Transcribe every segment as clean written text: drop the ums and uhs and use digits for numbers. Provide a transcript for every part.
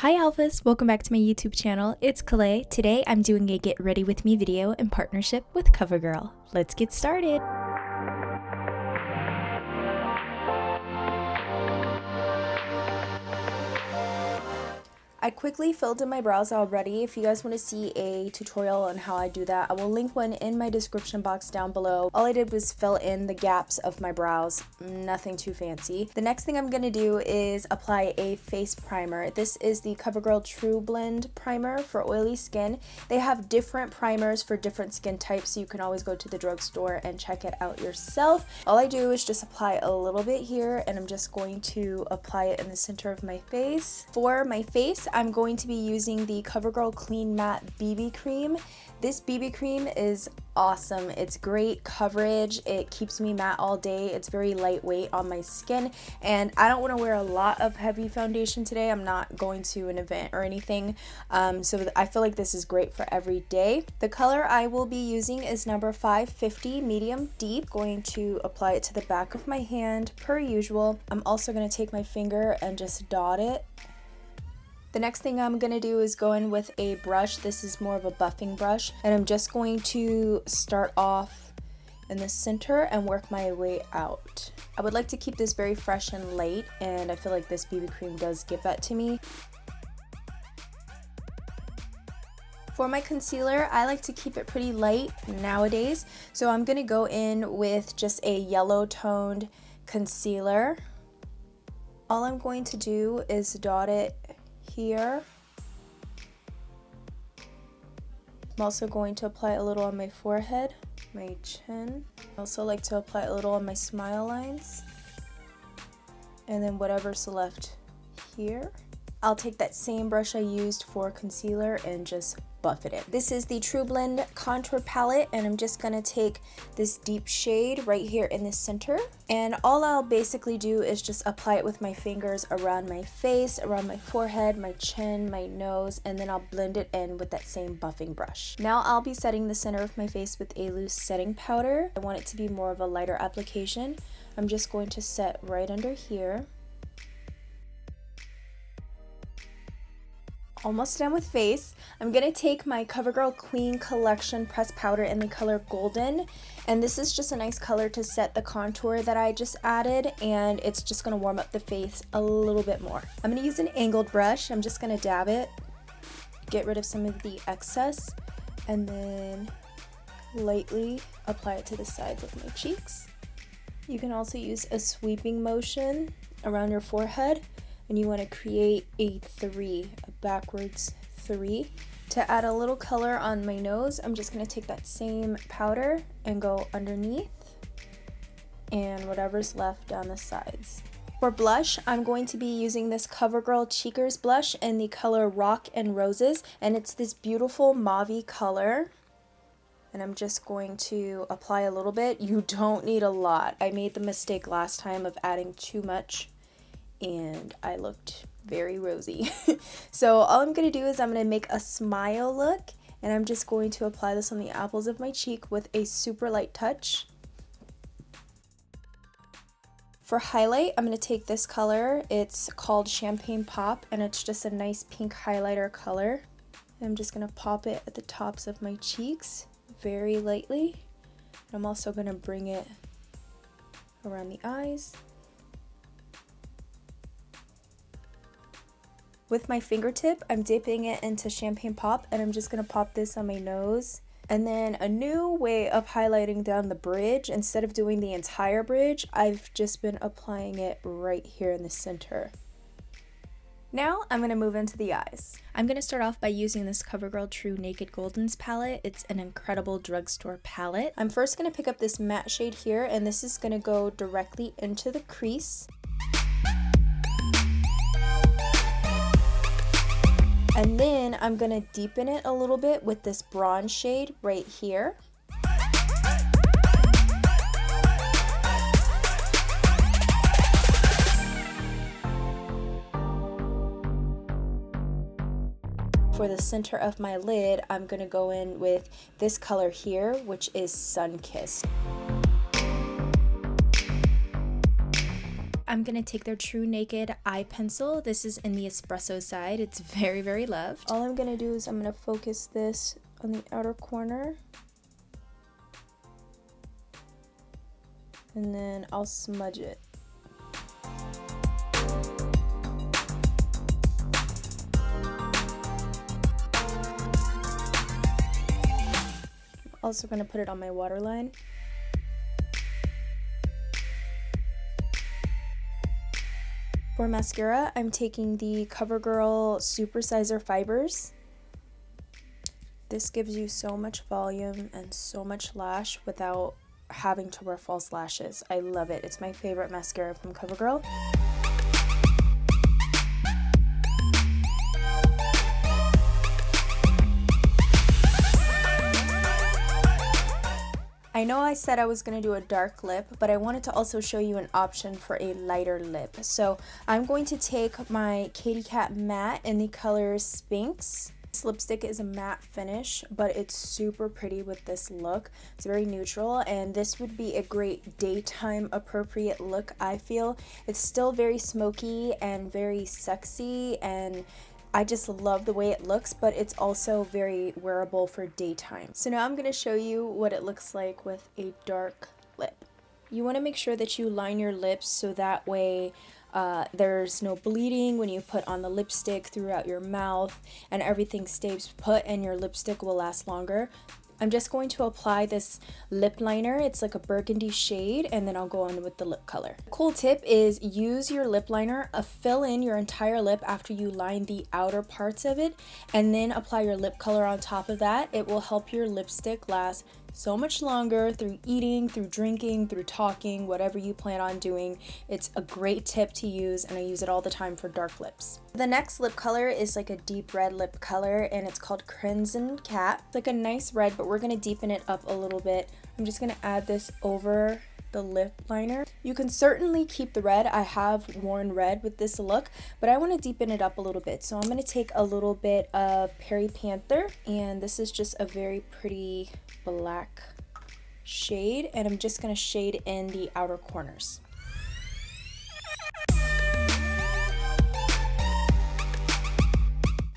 Hi Alphas, welcome back to my YouTube channel. It's Kalei. Today I'm doing a get ready with me video in partnership with COVERGIRL. Let's get started. I quickly filled in my brows already. If you guys want to see a tutorial on how I do that, I will link one in my description box down below. All I did was fill in the gaps of my brows, nothing too fancy. The next thing I'm going to do is apply a face primer. This is the COVERGIRL True Blend Primer for oily skin. They have different primers for different skin types, so you can always go to the drugstore and check it out yourself. All I do is just apply a little bit here, and I'm just going to apply it in the center of my face. For my face, I'm going to be using the COVERGIRL Clean Matte BB Cream. This BB cream is awesome. It's great coverage. It keeps me matte all day. It's very lightweight on my skin, and I don't want to wear a lot of heavy foundation today. I'm not going to an event or anything, so I feel like this is great for every day. The color I will be using is number 550 Medium Deep. Going to apply it to the back of my hand per usual. I'm also going to take my finger and just dot it. The next thing I'm going to do is go in with a brush. This is more of a buffing brush, and I'm just going to start off in the center and work my way out. I would like to keep this very fresh and light, and I feel like this BB cream does give that to me. For my concealer, I like to keep it pretty light nowadays, so I'm going to go in with just a yellow toned concealer. All I'm going to do is dot it here. I'm also going to apply a little on my forehead, my chin. I also like to apply a little on my smile lines, and then whatever's left here. I'll take that same brush I used for concealer and just buff it in. This is the True Blend Contour Palette, and I'm just gonna take this deep shade right here in the center, and all I'll basically do is just apply it with my fingers around my face, around my forehead, my chin, my nose, and then I'll blend it in with that same buffing brush. Now I'll be setting the center of my face with a loose setting powder. I want it to be more of a lighter application. I'm just going to set right under here. Almost done with face. I'm going to take my COVERGIRL Queen Collection pressed powder in the color Golden, and this is just a nice color to set the contour that I just added, and it's just going to warm up the face a little bit more. I'm going to use an angled brush. I'm just going to dab it, get rid of some of the excess, and then lightly apply it to the sides of my cheeks. You can also use a sweeping motion around your forehead, and you want to create a backwards 3. To add a little color on my nose, I'm just going to take that same powder and go underneath, and whatever's left down the sides. For blush, I'm going to be using this COVERGIRL Cheekers blush in the color Rock and Roses, and it's this beautiful mauve color. And I'm just going to apply a little bit. You don't need a lot. I made the mistake last time of adding too much, and I looked very rosy. So all I'm going to do is I'm going to make a smile look, and I'm just going to apply this on the apples of my cheek with a super light touch. For highlight, I'm going to take this color. It's called Champagne Pop, and it's just a nice pink highlighter color. And I'm just going to pop it at the tops of my cheeks very lightly. I'm also going to bring it around the eyes. With my fingertip, I'm dipping it into Champagne Pop, and I'm just going to pop this on my nose. And then a new way of highlighting down the bridge, instead of doing the entire bridge, I've just been applying it right here in the center. Now I'm going to move into the eyes. I'm going to start off by using this COVERGIRL True Naked Goldens palette. It's an incredible drugstore palette. I'm first going to pick up this matte shade here, and this is going to go directly into the crease. And then I'm going to deepen it a little bit with this bronze shade right here. For the center of my lid, I'm going to go in with this color here, which is Sun Kissed. I'm going to take their True Naked eye pencil. This is in the espresso side. It's very, very loved. All I'm going to do is I'm going to focus this on the outer corner. And then I'll smudge it. Also going to put it on my waterline. For mascara, I'm taking the COVERGIRL Supersizer Fibers. This gives you so much volume and so much lash without having to wear false lashes. I love it. It's my favorite mascara from COVERGIRL. I know I said I was going to do a dark lip, but I wanted to also show you an option for a lighter lip. So I'm going to take my Katy Kat matte in the color Sphinx. This lipstick is a matte finish, but it's super pretty with this look. It's very neutral, and this would be a great daytime appropriate look, I feel. It's still very smoky and very sexy, and I just love the way it looks, but it's also very wearable for daytime. So now I'm going to show you what it looks like with a dark lip. You want to make sure that you line your lips so that way there's no bleeding when you put on the lipstick throughout your mouth, and everything stays put and your lipstick will last longer. I'm just going to apply this lip liner. It's like a burgundy shade, and then I'll go on with the lip color. Cool tip is use your lip liner, fill in your entire lip after you line the outer parts of it, and then apply your lip color on top of that. It will help your lipstick last so much longer through eating, through drinking, through talking, whatever you plan on doing. It's a great tip to use, and I use it all the time for dark lips. The next lip color is like a deep red lip color, and it's called Crimson Cat. It's like a nice red, but we're going to deepen it up a little bit. I'm just going to add this over the lip liner. You can certainly keep the red. I have worn red with this look, but I want to deepen it up a little bit. So I'm going to take a little bit of Perry Panther, and this is just a very pretty black shade, and I'm just going to shade in the outer corners.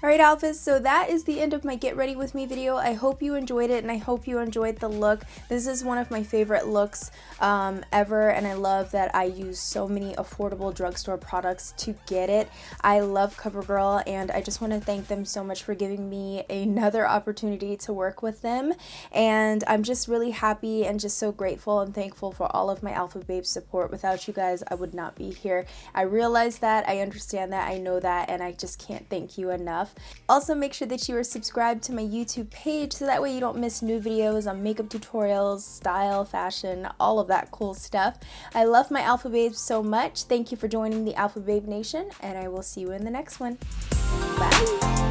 Alright Alphas, so that is the end of my Get Ready With Me video. I hope you enjoyed it, and I hope you enjoyed the look. This is one of my favorite looks ever, and I love that I use so many affordable drugstore products to get it. I love COVERGIRL, and I just want to thank them so much for giving me another opportunity to work with them. And I'm just really happy and just so grateful and thankful for all of my Alpha Babes support. Without you guys, I would not be here. I realize that, I understand that, I know that, and I just can't thank you enough. Also, make sure that you are subscribed to my YouTube page so that way you don't miss new videos on makeup tutorials, style, fashion, all of that cool stuff. I love my Alpha Babes so much. Thank you for joining the Alpha Babe Nation, and I will see you in the next one. Bye!